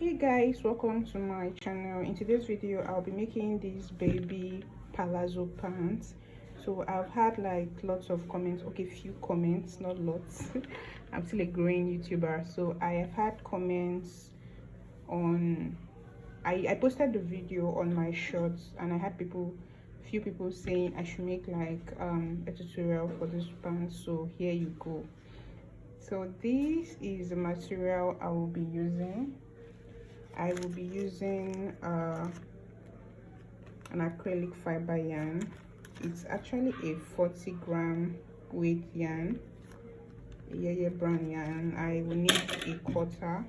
Hey guys, welcome to my channel. In today's video I'll be making this baby palazzo pants. So I've had like lots of comments, okay, few comments, not lots. I'm still a growing YouTuber, so I have had comments on I posted the video on my shorts, and I had few people saying I should make like a tutorial for this pants. So here you go. So this is the material I will be using. I will be using an acrylic fiber yarn. It's actually a 40-gram weight yarn, a Yeye brand yarn. I will need a quarter,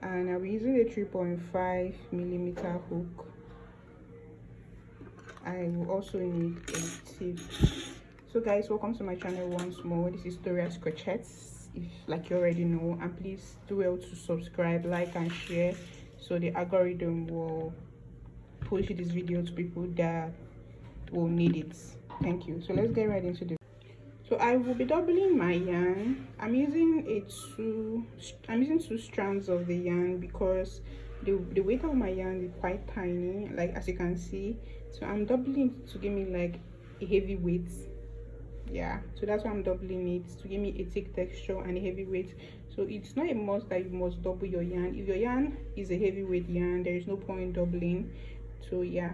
and I'll be using a 3.5mm hook. I will also need a tip. So guys, welcome to my channel once more. This is Toria's Crochets, if like you already know, and please do well to subscribe, like and share, so the algorithm will push this video to people that will need it. Thank you. So let's get right into this. So I will be doubling my yarn. I'm using two strands of the yarn because the weight of my yarn is quite tiny, like as you can see. So I'm doubling to give me like a heavy weight. Yeah, so that's why I'm doubling it, to give me a thick texture and a heavy weight. So it's not a must that you must double your yarn. If your yarn is a heavyweight yarn, there is no point doubling. So yeah,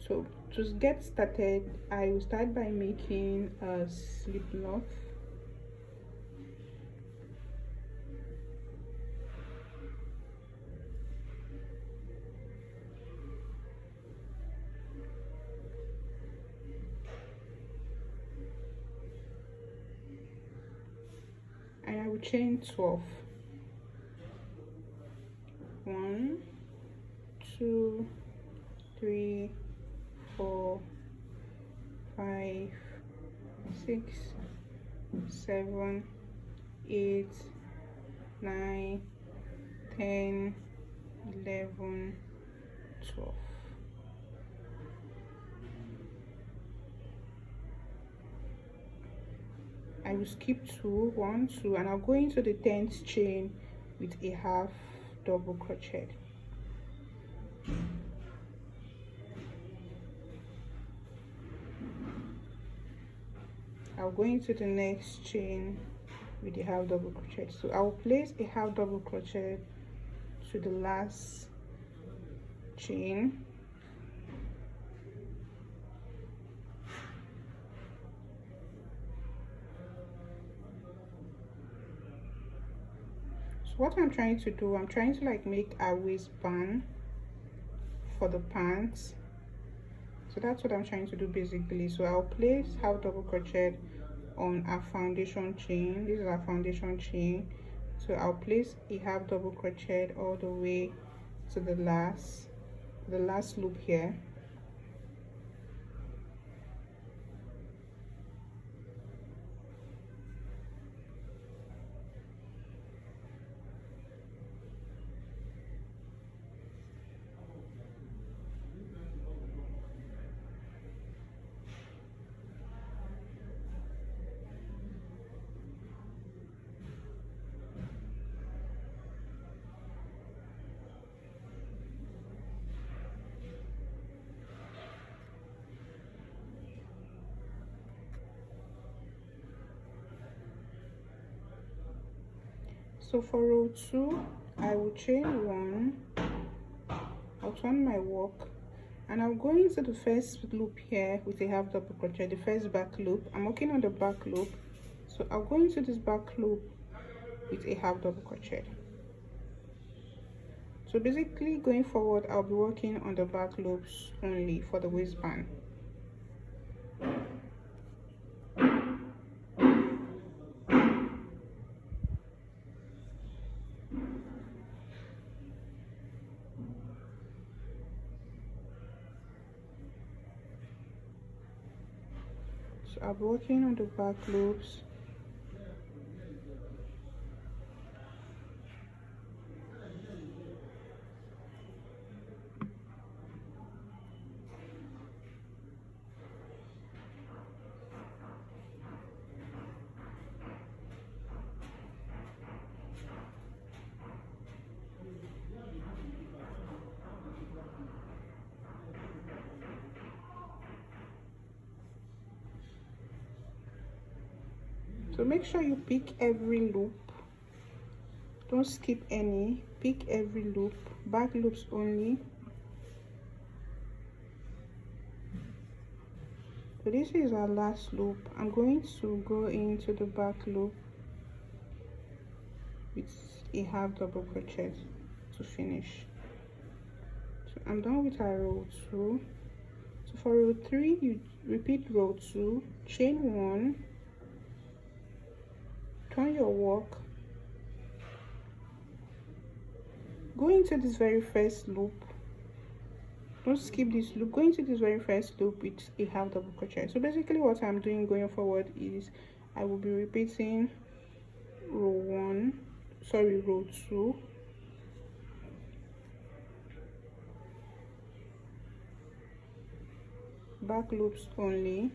so to get started, I will start by making a slip knot. And I will chain 12. 1, 2, 3, 4, 5, 6, 7, 8, 9, 10, 11, 12. I will skip 2, 1, 2, and I'll go into the 10th chain with a half double crochet. I'll go into the next chain with a half double crochet. So I'll place a half double crochet to the last chain. So what I'm trying to do, I'm trying to like make a waistband for the pants. So that's what I'm trying to do basically. So I'll place half double crochet on our foundation chain. This is our foundation chain. So I'll place a half double crochet all the way to the last loop here. So for row 2, I will chain 1, I'll turn my work, and I'll go into the first loop here with a half double crochet, the first back loop. I'm working on the back loop, so I'll go into this back loop with a half double crochet. So basically going forward, I'll be working on the back loops only for the waistband. So I'll be working on the back loops. So make sure you pick every loop, don't skip any, pick every loop, back loops only. So this is our last loop. I'm going to go into the back loop with a half double crochet to finish. So I'm done with our row 2. So for row 3, you repeat row 2, chain 1, turn your work, go into this very first loop, don't skip this loop, go into this very first loop with a half double crochet. So basically what I'm doing going forward is I will be repeating row 2, back loops only,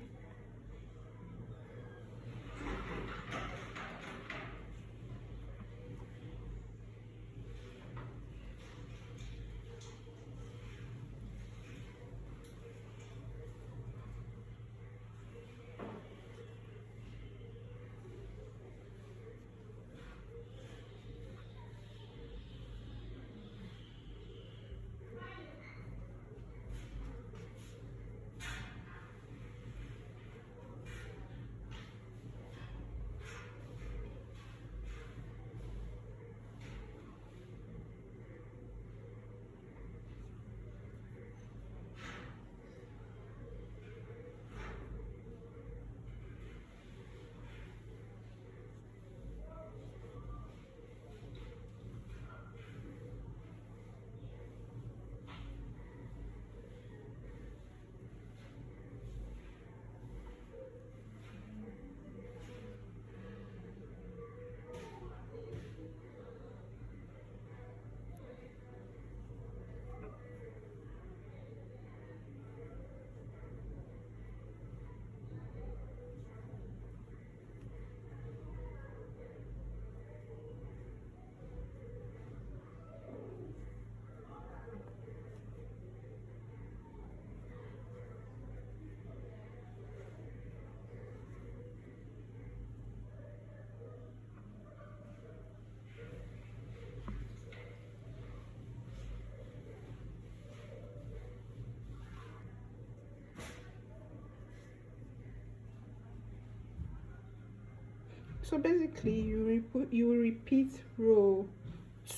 so basically you repeat row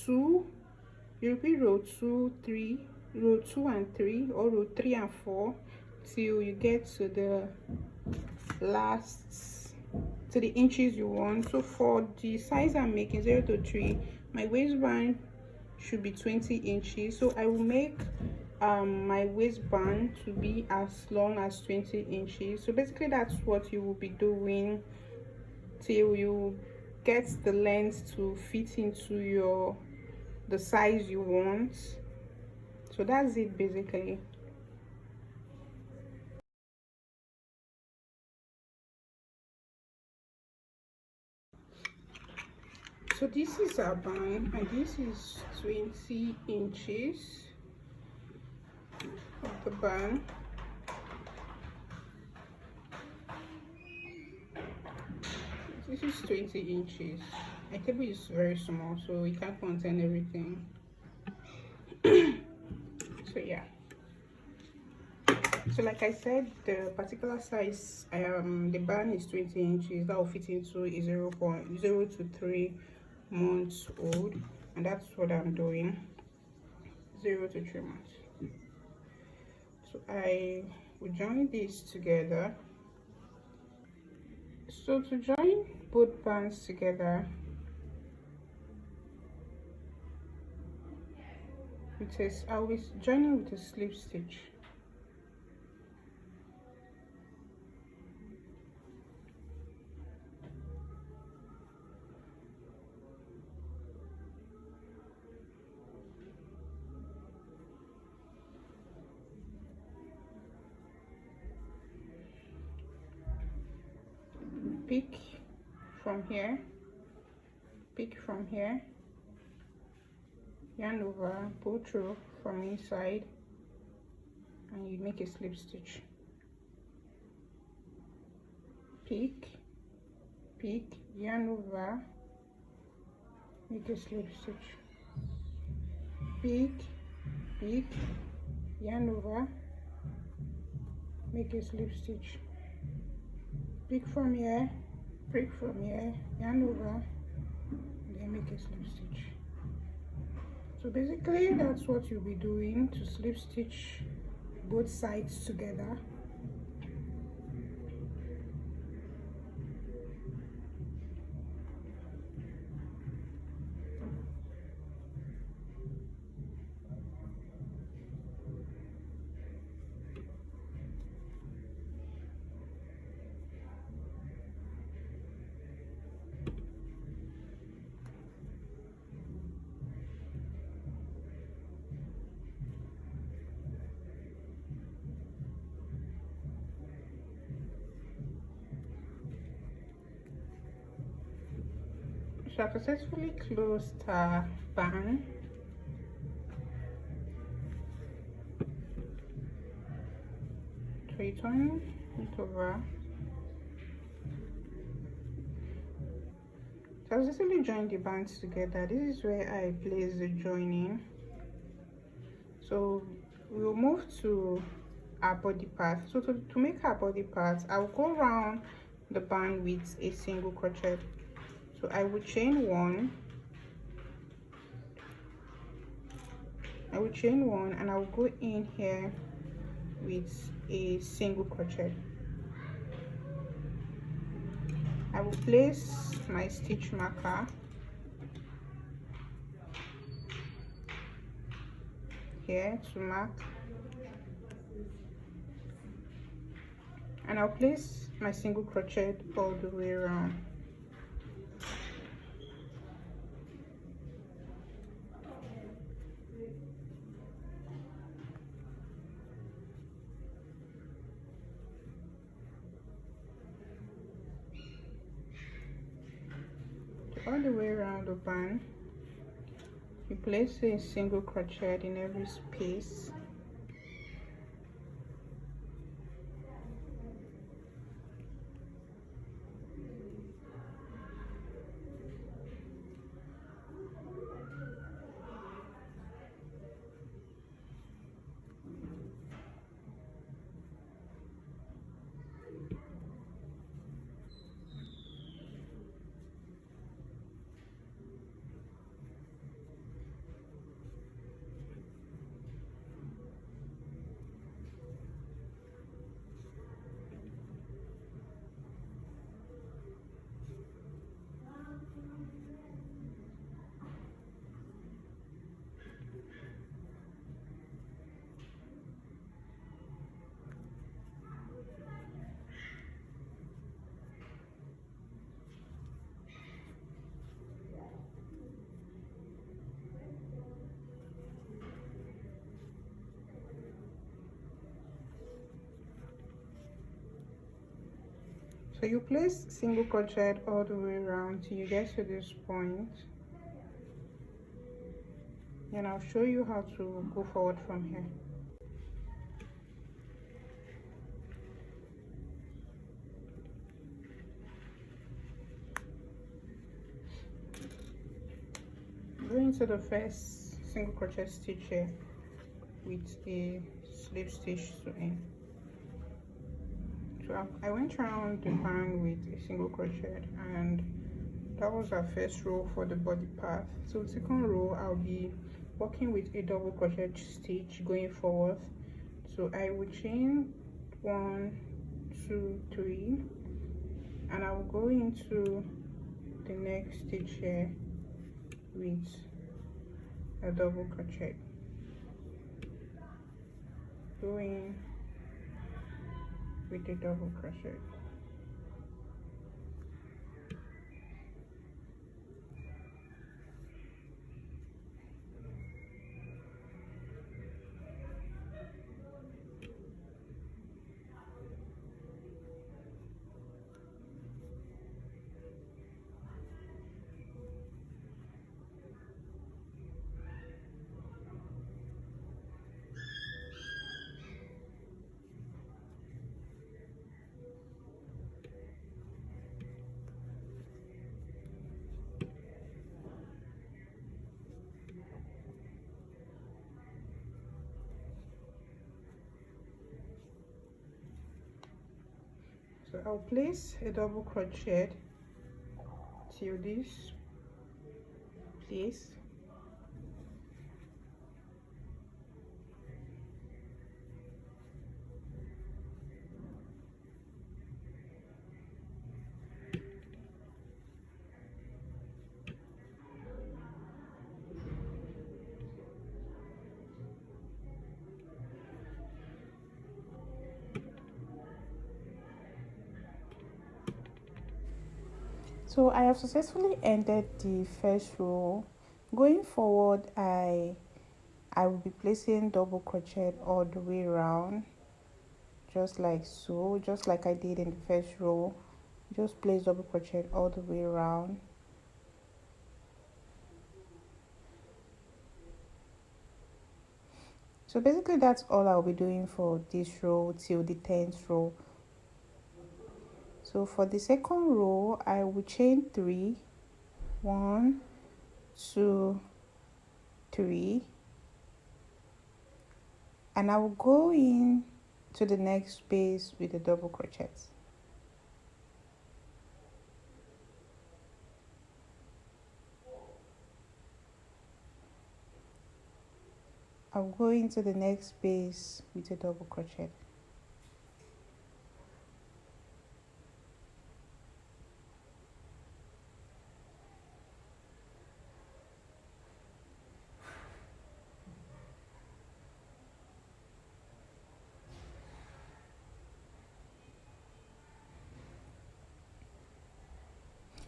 2, you repeat row 2, 3, row 2 and 3, or row 3 and 4 till you get to the last, to the inches you want. So for the size I'm making 0 to 3, my waistband should be 20 inches, so I will make my waistband to be as long as 20 inches. So basically that's what you will be doing till you get the length to fit into the size you want. So that's it basically. So this is our band and this is 20 inches of the band. This is 20 inches. My table is very small, so it can't contain everything. So yeah. So like I said, the particular size, the band is 20 inches. That will fit into a 0.0 to 3 months old, and that's what I'm doing. 0 to 3 months. So I will join these together. So to join both bands together I will join it with a slip stitch. Pick from here, yarn over, pull through from inside, and you make a slip stitch. Pick, yarn over, make a slip stitch, pick, pick, yarn over, make a slip stitch, pick from here, pick from here, yarn over, then make a slip stitch. So basically that's what you'll be doing, to slip stitch both sides together. So I successfully closed her band. Turn it over. So I successfully joined the bands together. This is where I place the joining. So we'll move to our body part. So to make our body part, I'll go around the band with a single crochet. So I will chain one, and I will go in here with a single crochet. I will place my stitch marker here to mark, and I'll place my single crochet all the way around. All the way around the band, you place a single crochet in every space. So you place single crochet all the way around till you get to this point, and I'll show you how to go forward from here. Go into the first single crochet stitch here with a slip stitch to end. So I went around the band with a single crochet, and that was our first row for the body part. So the second row, I'll be working with a double crochet stitch going forward. So I will chain 1, 2, 3, and I will go into the next stitch here with a double crochet, going with a double crochet. So I'll place a double crochet till this place. So I have successfully ended the first row. Going forward, I will be placing double crochet all the way around, just like so, just like I did in the first row. Just place double crochet all the way around. So basically that's all I'll be doing for this row till the 10th row. So for the second row, I will chain 3, 1, 2, 3, and I will go in to the next space with the double crochets. I'll go into the next space with a double crochet.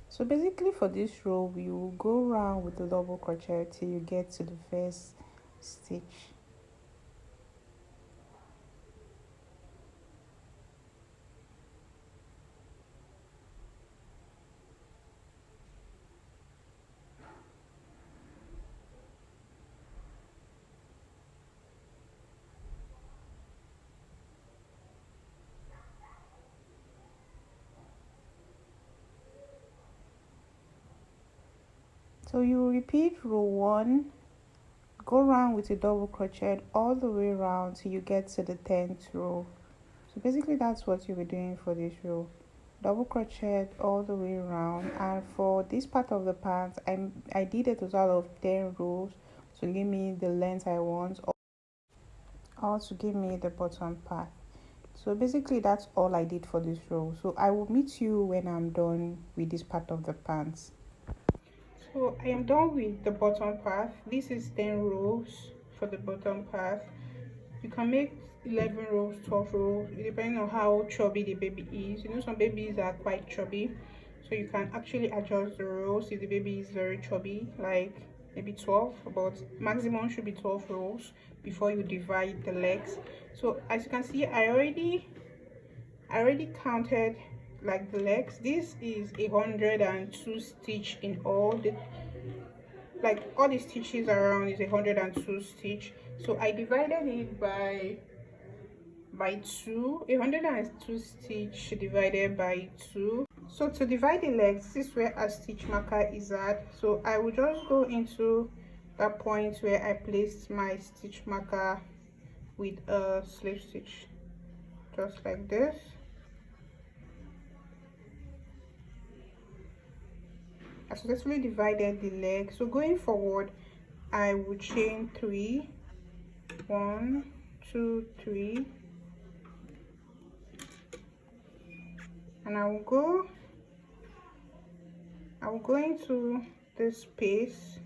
So basically for this row, we will go around with the double crochet till you get to the first stitch. So you repeat row 1, go around with a double crochet all the way around till you get to the 10th row. So basically that's what you'll be doing for this row. Double crochet all the way around, and for this part of the pants, I did a total of 10 rows to give me the length I want, or to give me the bottom part. So basically that's all I did for this row. So I will meet you when I'm done with this part of the pants. So I am done with the bottom part. This is 10 rows for the bottom part. You can make 11 rows, 12 rows, depending on how chubby the baby is. You know, some babies are quite chubby, so you can actually adjust the rows if the baby is very chubby, like maybe 12, but maximum should be 12 rows before you divide the legs. So as you can see, I already counted like the legs. This is 102 stitch in all. Like all the stitches around is 102 stitch. So I divided it by 2. 102 stitch divided by 2. So to divide the legs, this is where a stitch marker is at. So I will just go into that point where I placed my stitch marker with a slip stitch, just like this. I successfully divided the leg. So going forward, I will chain 3, 1, 2, 3, and I will go into this space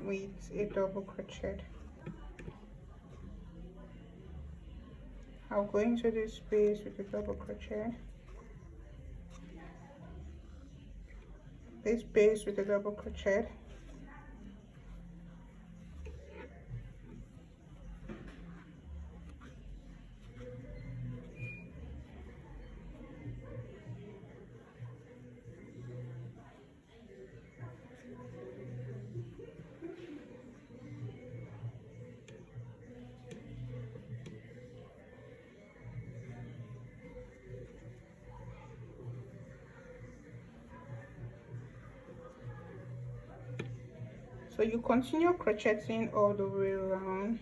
with a double crochet. I'll go into this space with a double crochet, this space with a double crochet, so you continue crocheting all the way around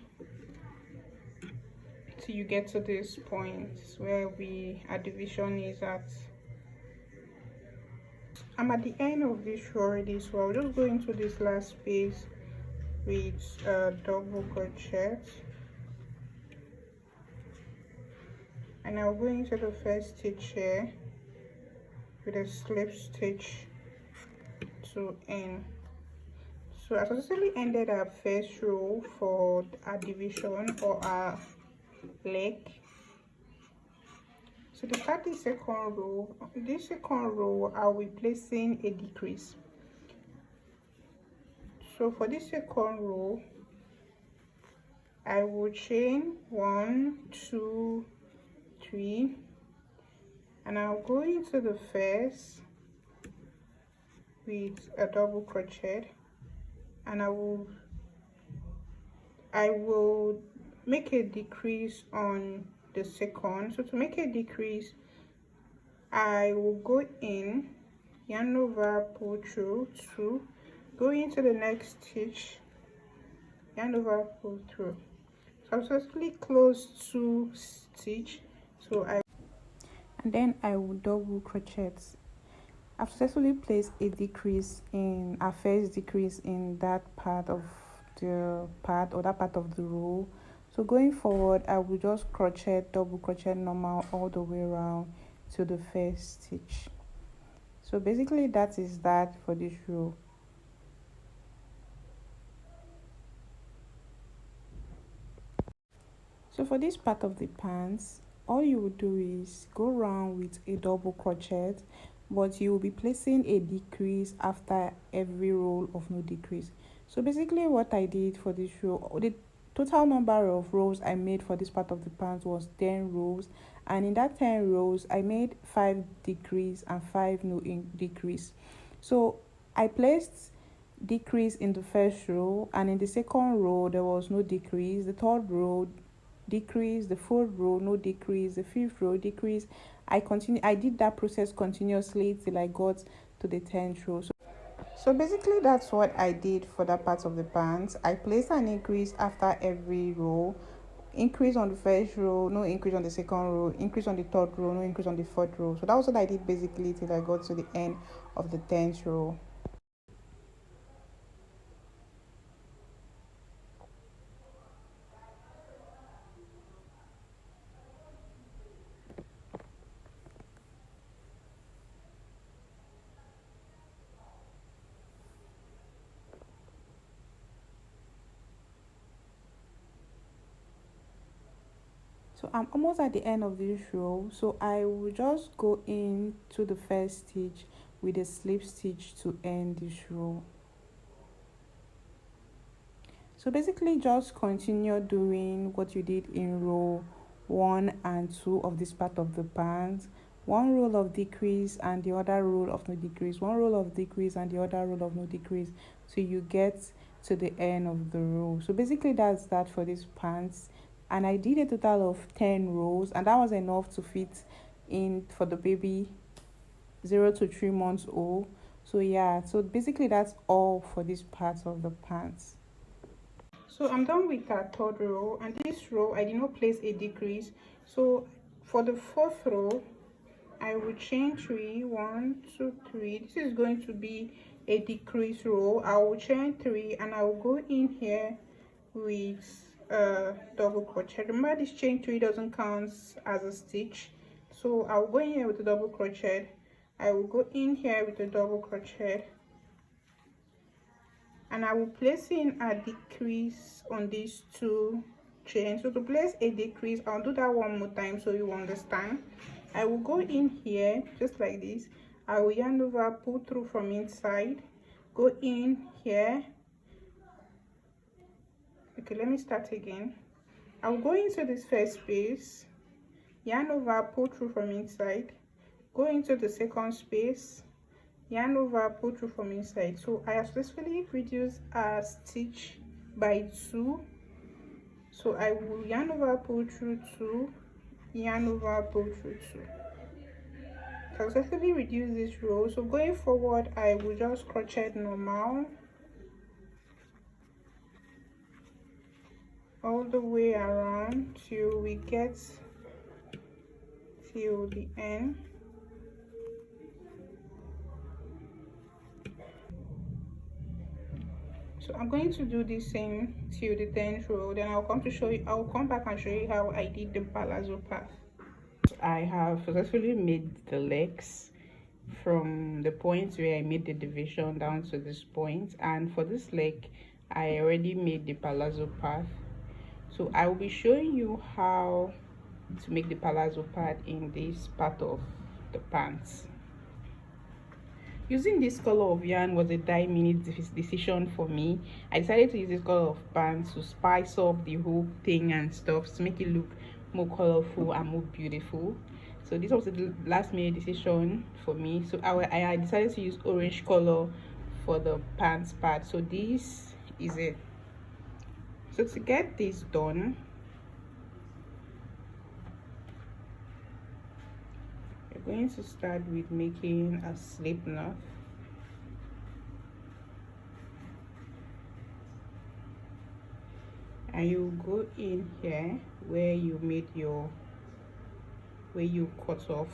till you get to this point where our division is at. I'm at the end of this row already, so I'll just go into this last space with double crochet, and I'll go into the first stitch here with a slip stitch to end. So I successfully ended our first row for our division or our leg. So to start the second row, this second row I'll be placing a decrease. So for this second row, I will chain 1, 2, 3, and I'll go into the first with a double crochet, and I will make a decrease on the second. So to make a decrease, I will go in, yarn over, pull through 2, go into the next stitch, yarn over, pull through. So I'll successfully close 2 stitch, and then I will double crochet. I've successfully placed a decrease in our first decrease in that part of the row. So going forward, I will just crochet, double crochet normal all the way around to the first stitch. So basically that is that for this row. So for this part of the pants, all you will do is go around with a double crochet, but you will be placing a decrease after every row of no decrease. So basically what I did for this row, the total number of rows I made for this part of the pants was 10 rows, and in that 10 rows I made 5 decrease and 5 no decrease. So I placed decrease in the first row, and in the second row there was no decrease, the third row decrease, the fourth row no decrease, the fifth row decrease. I did that process continuously till I got to the 10th row. So basically that's what I did for that part of the pants. I placed an increase after every row, increase on the first row, no increase on the second row, increase on the third row, no increase on the fourth row. So that was what I did basically till I got to the end of the 10th row. So I'm almost at the end of this row, so I will just go into the first stitch with a slip stitch to end this row. So basically just continue doing what you did in row 1 and 2 of this part of the pants. One row of decrease and the other row of no decrease, one row of decrease and the other row of no decrease, so you get to the end of the row. So basically that's that for this pants, and I did a total of 10 rows, and that was enough to fit in for the baby 0 to 3 months old. So yeah, so basically that's all for this part of the pants. So I'm done with that third row, and this row I did not place a decrease. So for the fourth row I will chain 3, 1, 2, 3. This is going to be a decrease row. I will chain 3 and I will go in here with double crochet. Remember, this chain 3 doesn't count as a stitch, so I'll go in here with a double crochet. I will go in here with a double crochet, and I will place in a decrease on these 2 chains. So to place a decrease, I'll do that one more time so you understand. I will go in here just like this. I will yarn over, pull through from inside, go in here. Okay, let me start again. I'll go into this first space, yarn over, pull through from inside, go into the second space, yarn over, pull through from inside. So I have successfully reduced a stitch by 2. So I will yarn over, pull through 2, yarn over, pull through 2. Successfully reduce this row. So going forward, I will just crochet normal, all the way around till we get till the end. So I'm going to do the same till the 10th row, then I'll come back and show you how I did the palazzo part. I have successfully made the legs from the point where I made the division down to this point, and for this leg I already made the palazzo part. So I will be showing you how to make the palazzo part in this part of the pants. Using this color of yarn was a 9-minute decision for me. I decided to use this color of pants to spice up the whole thing and stuff, to make it look more colorful and more beautiful. So this was the last minute decision for me. So I decided to use orange color for the pants part. So this is it. So to get this done, we're going to start with making a slip knot. And you go in here where you made your, where you cut off,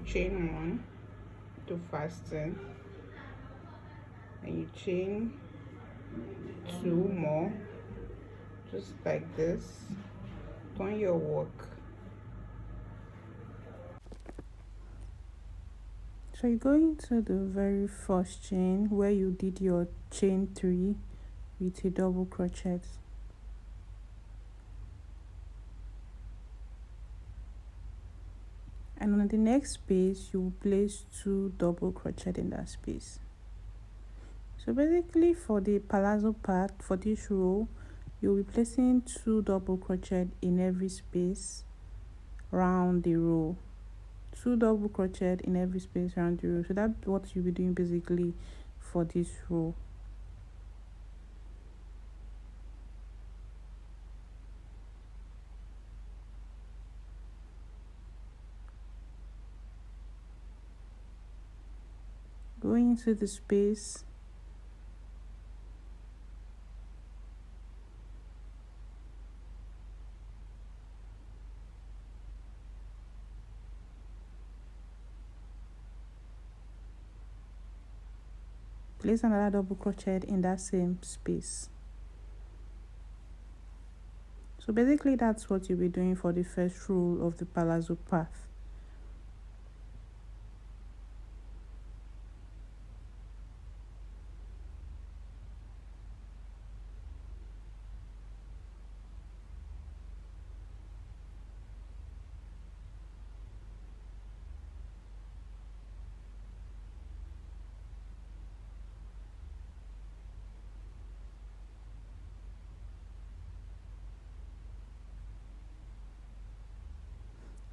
chain 1 to fasten, and you chain 2 more, just like this. Turn your work. So you go into the very first chain where you did your chain 3 with a double crochet. And on the next space you will place 2 double crochet in that space. So basically for the palazzo part, for this row, you'll be placing 2 double crochet in every space round the row. 2 double crochet in every space around the row. So that's what you'll be doing basically for this row. Going into the space, place another double crochet in that same space. So basically that's what you'll be doing for the first row of the palazzo path.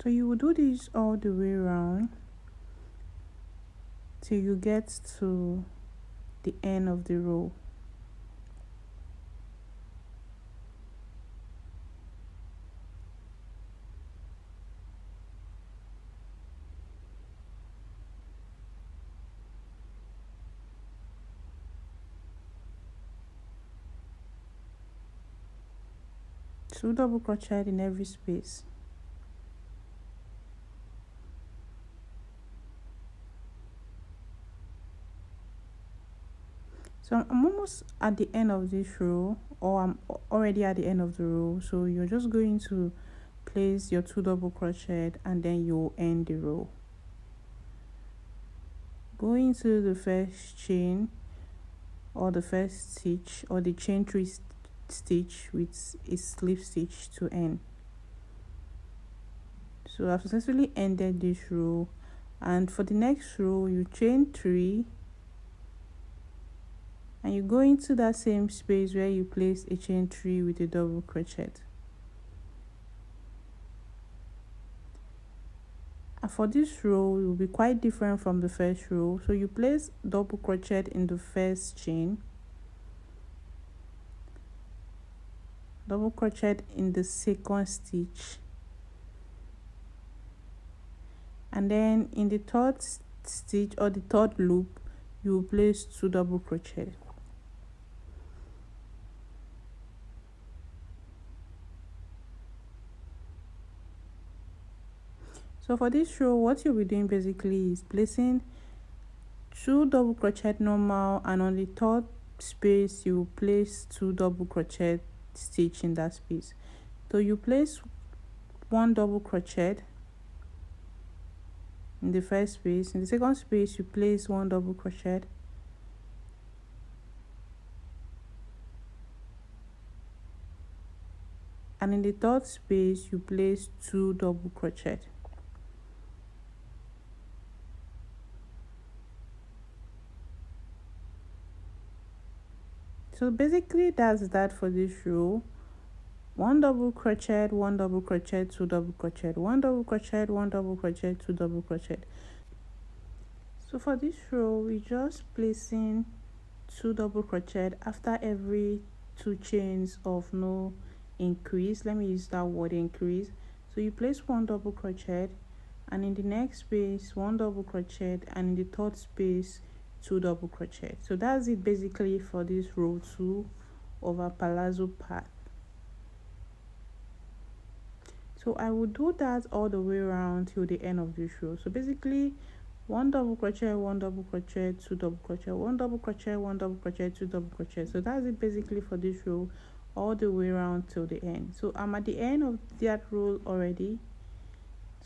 So you will do this all the way around till you get to the end of the row. Two double crochet in every space. So I'm almost at the end of this row, or I'm already at the end of the row. So you're just going to place your 2 double crochet and then you'll end the row. Go into the first chain or the first stitch or the chain 3 stitch with a slip stitch to end. So I've successfully ended this row, and for the next row you chain 3 and you go into that same space where you place a chain 3 with a double crochet. And for this row it will be quite different from the first row. So you place double crochet in the first chain, double crochet in the second stitch, and then in the third stitch or the third loop you will place 2 double crochet. So for this row, what you'll be doing basically is placing 2 double crochet normal, and on the third space you place 2 double crochet stitch in that space. So you place 1 double crochet in the first space. In the second space you place 1 double crochet, and in the third space you place 2 double crochet. So basically that's that for this row. 1 double crochet, 1 double crochet, 2 double crochet, 1 double crochet, 1 double crochet, 2 double crochet. So for this row, we're just placing 2 double crochet after every 2 chains of no increase. Let me use that word, increase. So you place 1 double crochet, and in the next space 1 double crochet, and in the third space 2 double crochet. So that's it basically for this row 2 of our palazzo part. So I will do that all the way around till the end of this row. So basically 1 double crochet, 1 double crochet, 2 double crochet, 1 double crochet, 1 double crochet, 2 double crochet. So that's it basically for this row all the way around till the end. So I'm at the end of that row already.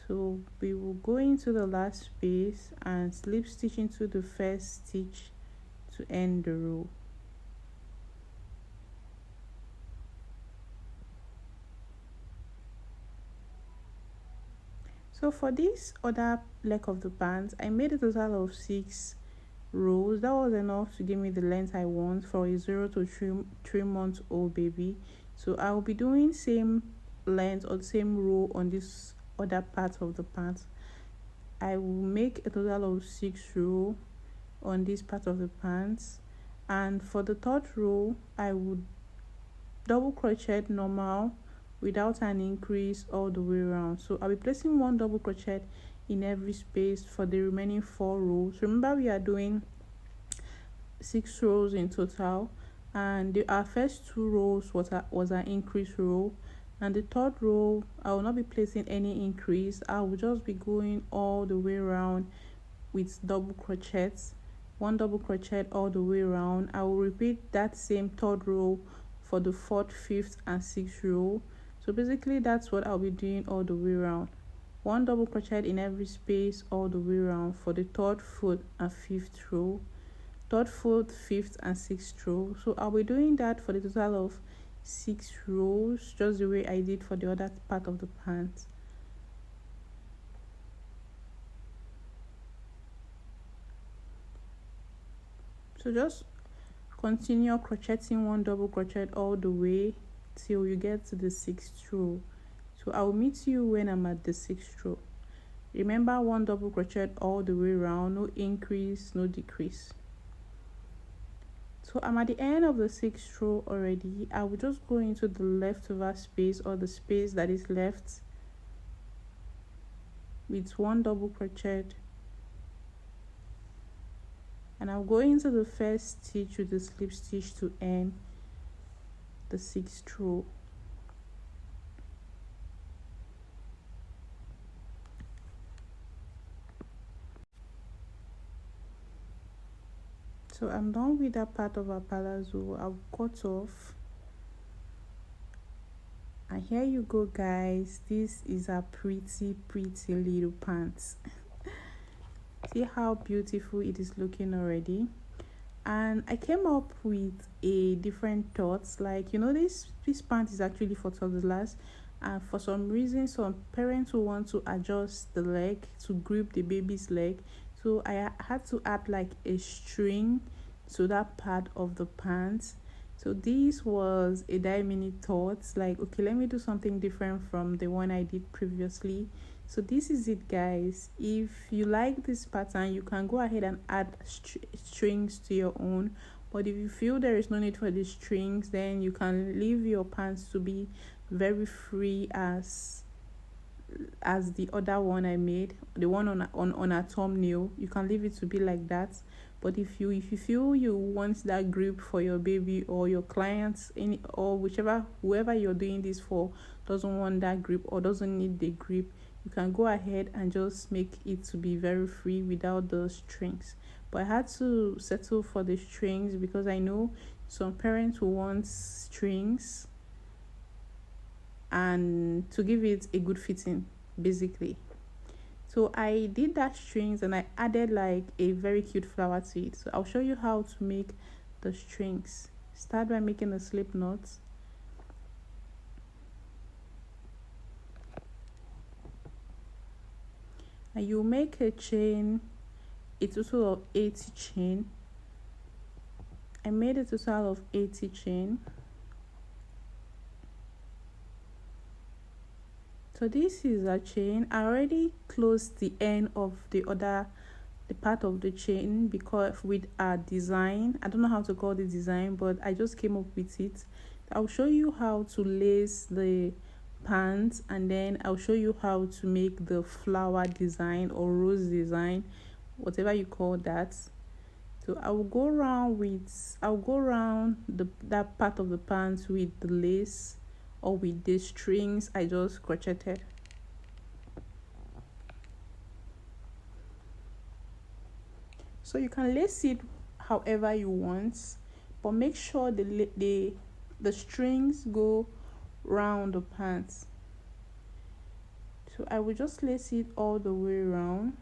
So we will go into the last space and slip stitch into the first stitch to end the row. So for this other leg of the pants, I made a total of 6 rows. That was enough to give me the length I want for a 0 to 3 months old baby. So I will be doing same length or same row on this other part of the pants. I will make a total of 6 rows on this part of the pants, and for the third row I would double crochet normal without an increase all the way around. So I'll be placing 1 double crochet in every space for the remaining 4 rows. Remember, we are doing 6 rows in total, and our first 2 rows was an increase row, and the third row I will not be placing any increase. I will just be going all the way around with double crochets, 1 double crochet all the way around. I will repeat that same third row for the 4th, 5th and 6th row. So basically that's what I'll be doing all the way around. 1 double crochet in every space all the way around for the 3rd, 4th and 5th row, 3rd, 4th, 5th and 6th row. So I'll be doing that for the total of 6 rows, just the way I did for the other part of the pants. So just continue crocheting 1 double crochet all the way till you get to the 6th row. So I will meet you when I'm at the 6th row. Remember, 1 double crochet all the way around, no increase, no decrease. So I'm at the end of the 6th row already. I will just go into the leftover space, or the space that is left, with 1 double crochet, and I'll go into the first stitch with the slip stitch to end the 6th row. So I'm done with that part of our palazzo. I'll cut off, and here you go guys. This is a pretty little pants. See how beautiful it is looking already. And I came up with a different thoughts, like, you know, this pant is actually for toddlers, and for some reason some parents will want to adjust the leg to grip the baby's leg. So I had to add like a string to that part of the pants. So this was a minute thought, like, okay, let me do something different from the one I did previously. So this is it guys. If you like this pattern, you can go ahead and add strings to your own, but if you feel there is no need for the strings, then you can leave your pants to be very free as the other one I made, the one on a thumbnail. You can leave it to be like that. But if you feel you want that grip for your baby, or your clients, or whoever you're doing this for doesn't want that grip or doesn't need the grip, you can go ahead and just make it to be very free without the strings. But I had to settle for the strings because I know some parents will want strings and to give it a good fitting, basically. So I did that strings and I added like a very cute flower to it. So I'll show you how to make the strings. Start by making a slip knot. And you make a chain, a total of 80 chain. I made a total of 80 chain. So this is a chain. I already closed the end of the part of the chain because with a design, I don't know how to call the design, but I just came up with it. I'll show you how to lace the pants, and then I'll show you how to make the flower design or rose design, whatever you call that. So I'll go around that part of the pants with the lace or with the strings I just crocheted. So you can lace it however you want, but make sure the strings go round the pants. So I will just lace it all the way around.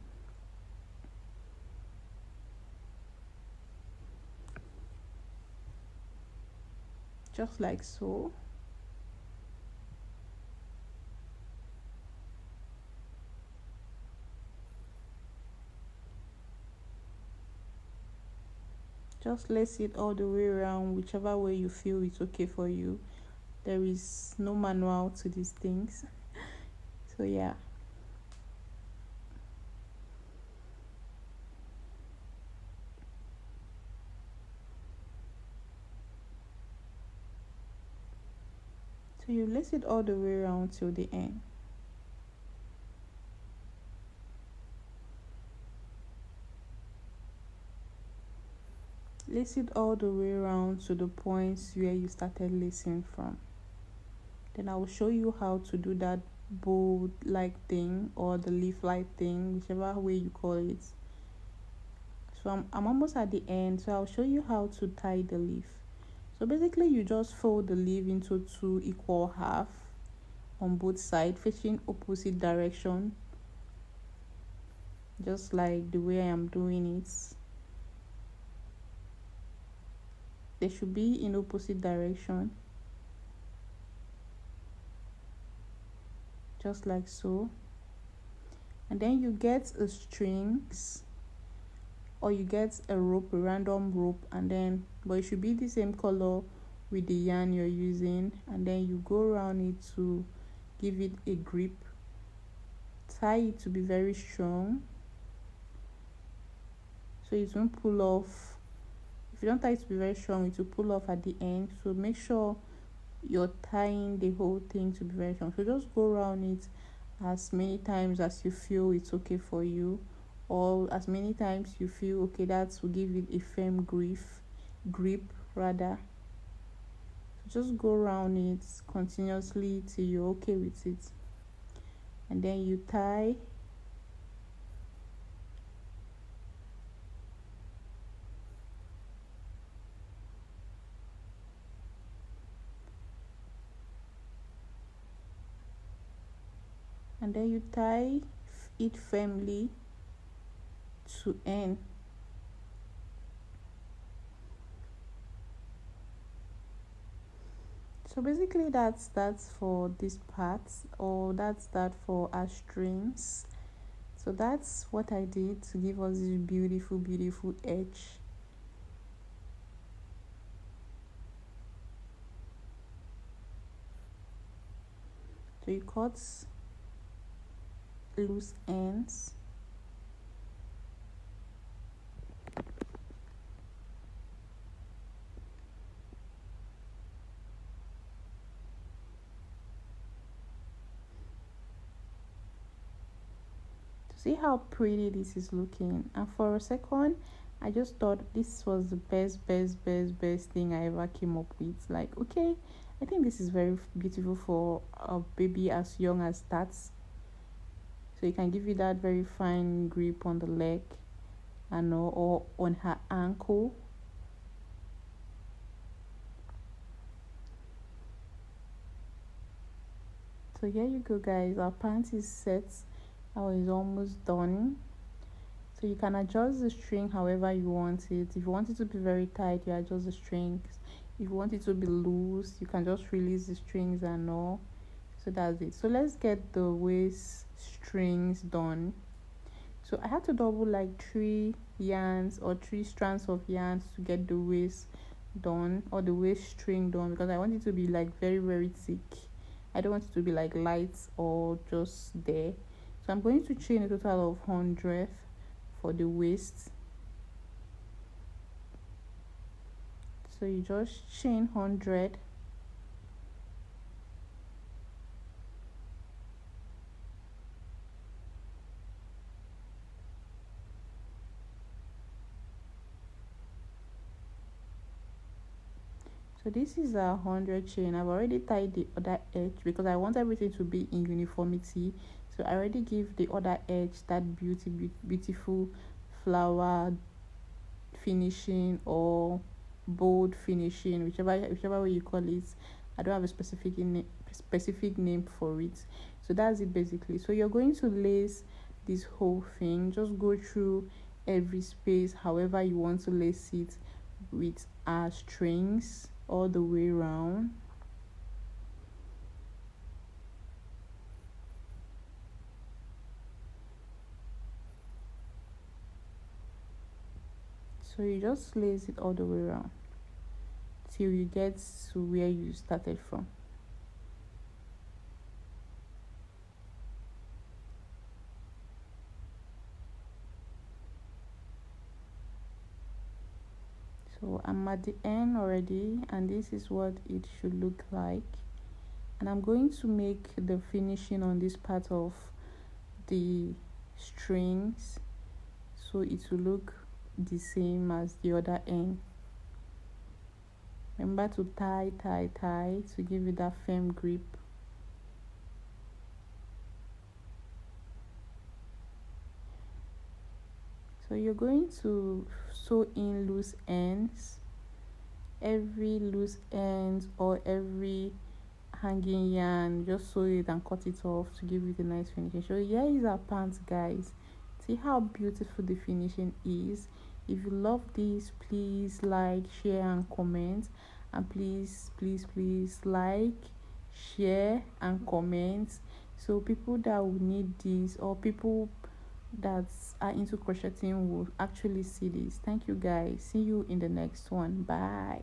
Just like so. Just lace it all the way around, whichever way you feel it's okay for you. There is no manual to these things. So yeah. So you lace it all the way around till the end. Lace it all the way around to the points where you started lacing from. Then I will show you how to do that bow like thing or the leaf like thing, whichever way you call it. So I'm almost at the end, so I'll show you how to tie the leaf. So basically you just fold the leaf into 2 equal half on both sides, facing opposite direction, just like the way I am doing it. They should be in opposite direction, just like so. And then you get a strings, or you get a rope, a random rope, and then but it should be the same color with the yarn you're using, and then you go around it to give it a grip. Tie it to be very strong so it won't pull off. If you don't tie it to be very strong, it will pull off at the end. So make sure you're tying the whole thing to be very strong. So just go around it as many times as you feel it's okay for you, or as many times you feel okay, that will give it a firm grip rather. So just go around it continuously till you're okay with it, and then you tie. And then you tie it firmly to end. So basically that's for this part, or that's that for our strings. So that's what I did to give us this beautiful edge. So you cut loose ends. See how pretty this is looking, and for a second I just thought this was the best thing I ever came up with. Like, okay, I think this is very beautiful for a baby as young as that. so you can give it that very fine grip on the leg and or on her ankle. So here you go, guys, our pant is set. Our is almost done. So you can adjust the string however you want it. If you want it to be very tight, you adjust the strings. If you want it to be loose, you can just release the strings and all. So that's it. So let's get the waist strings done. So I had to double like 3 yarns or 3 strands of yarns to get the waist done, or the waist string done, because I want it to be like very, very thick. I don't want it to be like light or just there. So I'm going to chain a total of 100 for the waist. So you just chain 100. So this is a 100 chain. I've already tied the other edge because I want everything to be in uniformity. So I already give the other edge that beautiful flower finishing or bold finishing, whichever way you call it. I don't have a specific name for it. So that's it basically. So you're going to lace this whole thing. Just go through every space however you want to lace it with strings all the way around. So you just lace it all the way around till you get to where you started from. So I'm at the end already, and this is what it should look like. And I'm going to make the finishing on this part of the strings so it will look the same as the other end. Remember to tie to give it that firm grip. So you're going to sew in loose ends. Every loose end or every hanging yarn, just sew it and cut it off to give it a nice finishing. So here is our pants, guys. See how beautiful the finishing is. If you love this, please like, share and comment, and please like, share and comment, so people that will need this or people that are into crocheting will actually see this. Thank you, guys. See you in the next one. Bye.